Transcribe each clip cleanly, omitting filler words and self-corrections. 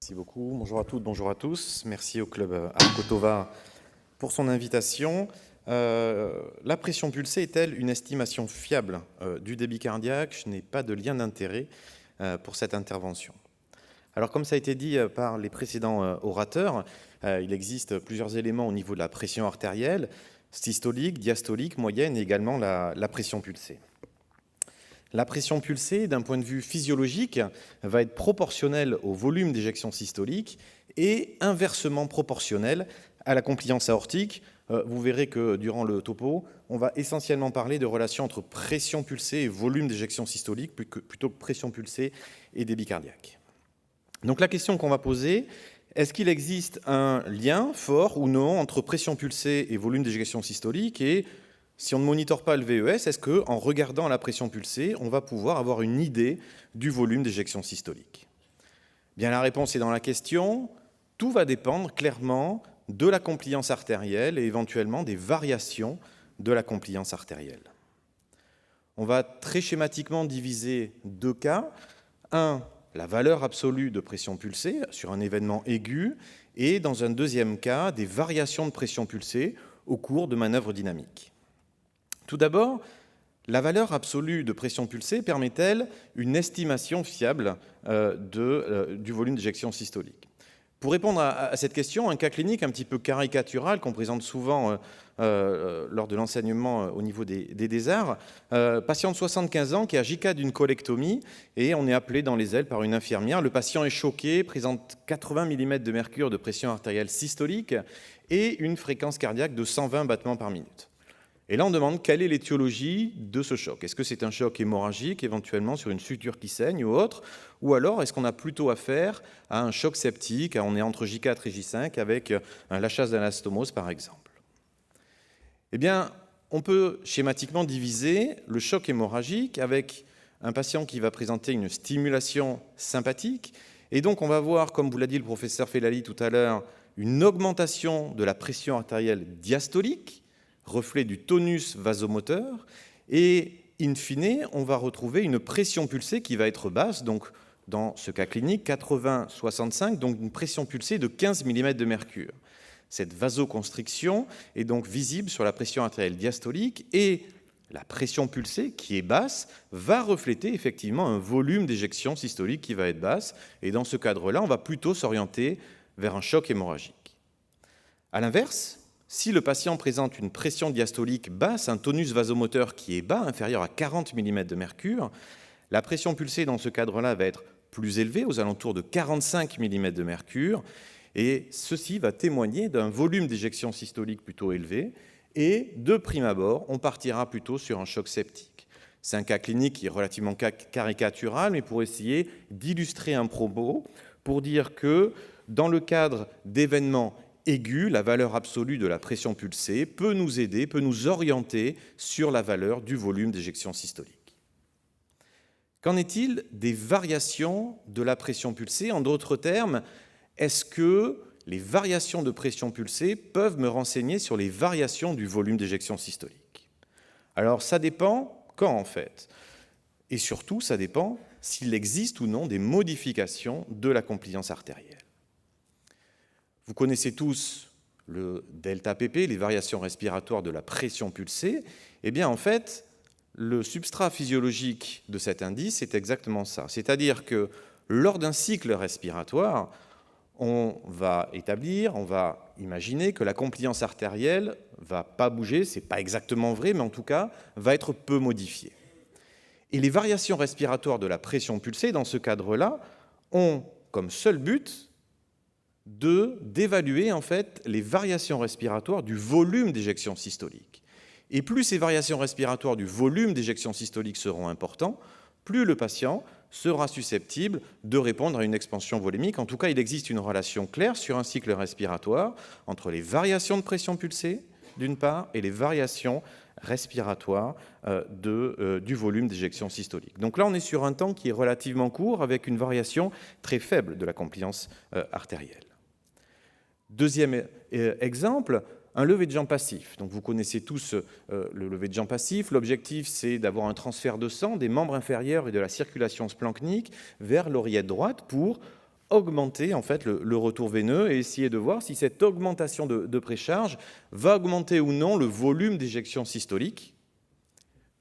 Merci beaucoup. Bonjour à toutes, bonjour à tous. Merci au club Arcotova pour son invitation. La pression pulsée est-elle une estimation fiable du débit cardiaque? Je n'ai pas de lien d'intérêt pour cette intervention. Alors, comme ça a été dit par les précédents orateurs, il existe plusieurs éléments au niveau de la pression artérielle, systolique, diastolique, moyenne et également la pression pulsée. La pression pulsée, d'un point de vue physiologique, va être proportionnelle au volume d'éjection systolique et inversement proportionnelle à la compliance aortique. Vous verrez que durant le topo, on va essentiellement parler de relation entre pression pulsée et volume d'éjection systolique plutôt que pression pulsée et débit cardiaque. Donc la question qu'on va poser, est-ce qu'il existe un lien fort ou non entre pression pulsée et volume d'éjection systolique? Et si on ne monitore pas le VES, est-ce qu'en regardant la pression pulsée, on va pouvoir avoir une idée du volume d'éjection systolique? Bien, la réponse est dans la question. Tout va dépendre clairement de la compliance artérielle et éventuellement des variations de la compliance artérielle. On va très schématiquement diviser deux cas. Un, la valeur absolue de pression pulsée sur un événement aigu, et dans un deuxième cas, des variations de pression pulsée au cours de manœuvres dynamiques. Tout d'abord, la valeur absolue de pression pulsée permet-elle une estimation fiable du volume d'éjection systolique? Pour répondre à cette question, un cas clinique un petit peu caricatural qu'on présente souvent lors de l'enseignement au niveau des arts, patient de 75 ans qui a JK d'une colectomie et on est appelé dans les ailes par une infirmière. Le patient est choqué, présente 80 mm de mercure de pression artérielle systolique et une fréquence cardiaque de 120 battements par minute. Et là, on demande quelle est l'étiologie de ce choc. Est-ce que c'est un choc hémorragique, éventuellement sur une suture qui saigne ou autre? Ou alors, est-ce qu'on a plutôt affaire à un choc septique? On est entre J4 et J5 avec un lâchage d'anastomose, par exemple. Eh bien, on peut schématiquement diviser le choc hémorragique avec un patient qui va présenter une stimulation sympathique. Et donc, on va voir, comme vous l'a dit le professeur Felali tout à l'heure, une augmentation de la pression artérielle diastolique, reflet du tonus vasomoteur, et in fine, on va retrouver une pression pulsée qui va être basse, donc dans ce cas clinique, 80-65, donc une pression pulsée de 15 mm de mercure. Cette vasoconstriction est donc visible sur la pression artérielle diastolique, et la pression pulsée, qui est basse, va refléter effectivement un volume d'éjection systolique qui va être basse, et dans ce cadre-là, on va plutôt s'orienter vers un choc hémorragique. À l'inverse, si le patient présente une pression diastolique basse, un tonus vasomoteur qui est bas, inférieur à 40 mm de mercure, la pression pulsée dans ce cadre-là va être plus élevée, aux alentours de 45 mm de mercure, et ceci va témoigner d'un volume d'éjection systolique plutôt élevé, et de prime abord, on partira plutôt sur un choc septique. C'est un cas clinique qui est relativement caricatural, mais pour essayer d'illustrer un propos, pour dire que dans le cadre d'événements aigu, la valeur absolue de la pression pulsée peut nous aider, peut nous orienter sur la valeur du volume d'éjection systolique. Qu'en est-il des variations de la pression pulsée? En d'autres termes, est-ce que les variations de pression pulsée peuvent me renseigner sur les variations du volume d'éjection systolique? Alors, ça dépend quand, en fait. Et surtout, ça dépend s'il existe ou non des modifications de la compliance artérielle. Vous connaissez tous le delta-pp, les variations respiratoires de la pression pulsée. Eh bien, en fait, le substrat physiologique de cet indice est exactement ça. C'est-à-dire que lors d'un cycle respiratoire, on va imaginer que la compliance artérielle ne va pas bouger, ce n'est pas exactement vrai, mais en tout cas, va être peu modifiée. Et les variations respiratoires de la pression pulsée, dans ce cadre-là, ont comme seul but d'évaluer en fait les variations respiratoires du volume d'éjection systolique. Et plus ces variations respiratoires du volume d'éjection systolique seront importantes, plus le patient sera susceptible de répondre à une expansion volumique. En tout cas, il existe une relation claire sur un cycle respiratoire entre les variations de pression pulsée, d'une part, et les variations respiratoires du volume d'éjection systolique. Donc là, on est sur un temps qui est relativement court, avec une variation très faible de la compliance artérielle. Deuxième exemple, un lever de jambe passif. Donc vous connaissez tous le lever de jambe passif. L'objectif, c'est d'avoir un transfert de sang des membres inférieurs et de la circulation splanchnique vers l'oreillette droite pour augmenter en fait le retour veineux et essayer de voir si cette augmentation de précharge va augmenter ou non le volume d'éjection systolique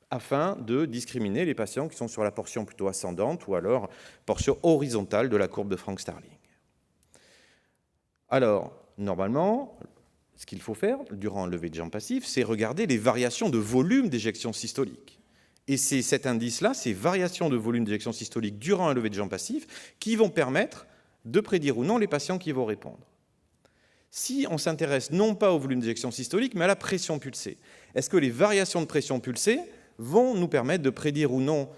afin de discriminer les patients qui sont sur la portion plutôt ascendante ou alors portion horizontale de la courbe de Frank-Starling. Alors, normalement, ce qu'il faut faire durant un lever de jambe passif, c'est regarder les variations de volume d'éjection systolique. Et c'est cet indice-là, ces variations de volume d'éjection systolique durant un lever de jambe passif, qui vont permettre de prédire ou non les patients qui vont répondre. Si on s'intéresse non pas au volume d'éjection systolique, mais à la pression pulsée, est-ce que les variations de pression pulsée vont nous permettre de prédire ou non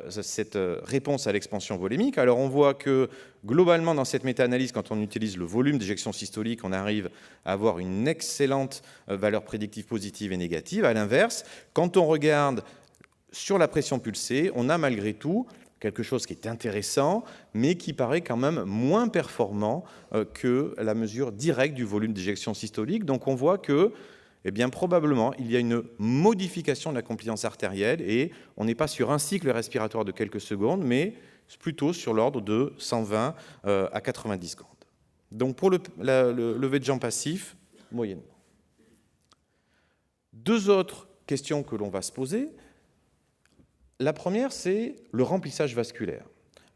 cette réponse à l'expansion volémique? Alors on voit que globalement dans cette méta-analyse, quand on utilise le volume d'éjection systolique, on arrive à avoir une excellente valeur prédictive positive et négative. À l'inverse, quand on regarde sur la pression pulsée, on a malgré tout quelque chose qui est intéressant, mais qui paraît quand même moins performant que la mesure directe du volume d'éjection systolique. Donc on voit que, eh bien, probablement, il y a une modification de la compliance artérielle et on n'est pas sur un cycle respiratoire de quelques secondes, mais plutôt sur l'ordre de 120 à 90 secondes. Donc pour le lever de jambe passif, moyennement. Deux autres questions que l'on va se poser. La première, c'est le remplissage vasculaire.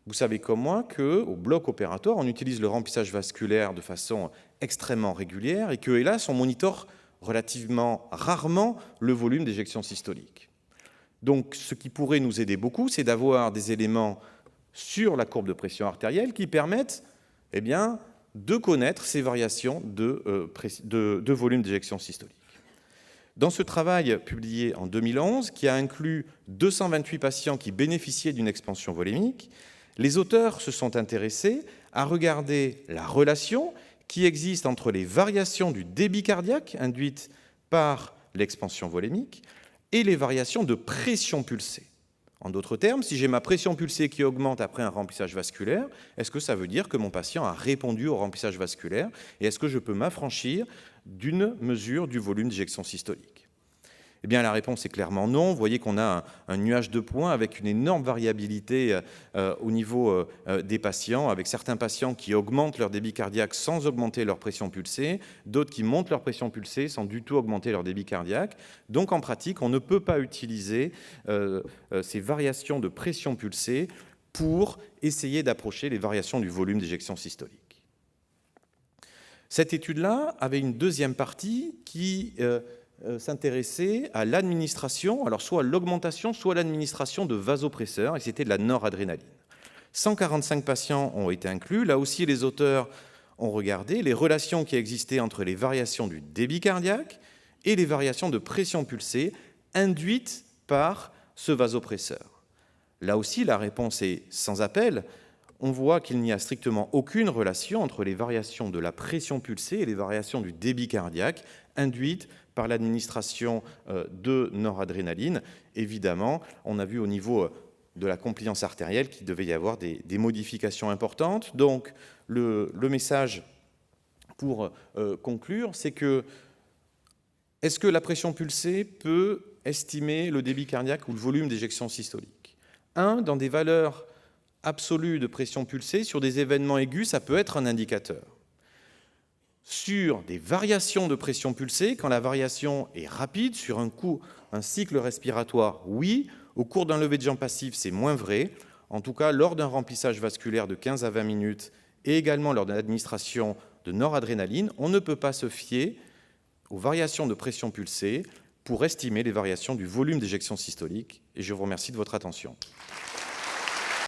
Vous savez comme moi qu'au bloc opératoire, on utilise le remplissage vasculaire de façon extrêmement régulière et que, hélas, on monitore relativement rarement le volume d'éjection systolique. Donc, ce qui pourrait nous aider beaucoup, c'est d'avoir des éléments sur la courbe de pression artérielle qui permettent eh bien, de connaître ces variations de volume d'éjection systolique. Dans ce travail publié en 2011, qui a inclus 228 patients qui bénéficiaient d'une expansion volémique, les auteurs se sont intéressés à regarder la relation qui existe entre les variations du débit cardiaque induites par l'expansion volémique et les variations de pression pulsée. En d'autres termes, si j'ai ma pression pulsée qui augmente après un remplissage vasculaire, est-ce que ça veut dire que mon patient a répondu au remplissage vasculaire et est-ce que je peux m'affranchir d'une mesure du volume d'éjection systolique? Eh bien, la réponse est clairement non. Vous voyez qu'on a un nuage de points avec une énorme variabilité au niveau des patients, avec certains patients qui augmentent leur débit cardiaque sans augmenter leur pression pulsée, d'autres qui montent leur pression pulsée sans du tout augmenter leur débit cardiaque. Donc, en pratique, on ne peut pas utiliser ces variations de pression pulsée pour essayer d'approcher les variations du volume d'éjection systolique. Cette étude-là avait une deuxième partie qui s'intéressait à l'administration, alors soit l'augmentation, soit l'administration de vasopresseurs, et c'était de la noradrénaline. 145 patients ont été inclus. Là aussi, les auteurs ont regardé les relations qui existaient entre les variations du débit cardiaque et les variations de pression pulsée induites par ce vasopresseur. Là aussi, la réponse est sans appel. On voit qu'il n'y a strictement aucune relation entre les variations de la pression pulsée et les variations du débit cardiaque induites par l'administration de noradrénaline. Évidemment, on a vu au niveau de la compliance artérielle qu'il devait y avoir des modifications importantes. Donc, le message pour conclure, c'est que est-ce que la pression pulsée peut estimer le débit cardiaque ou le volume d'éjection systolique? Dans des valeurs absolue de pression pulsée, sur des événements aigus, ça peut être un indicateur. Sur des variations de pression pulsée, quand la variation est rapide, sur un cycle respiratoire, oui. Au cours d'un lever de jambe passif, c'est moins vrai. En tout cas, lors d'un remplissage vasculaire de 15 à 20 minutes et également lors de l'administration de noradrénaline, on ne peut pas se fier aux variations de pression pulsée pour estimer les variations du volume d'éjection systolique. Et je vous remercie de votre attention.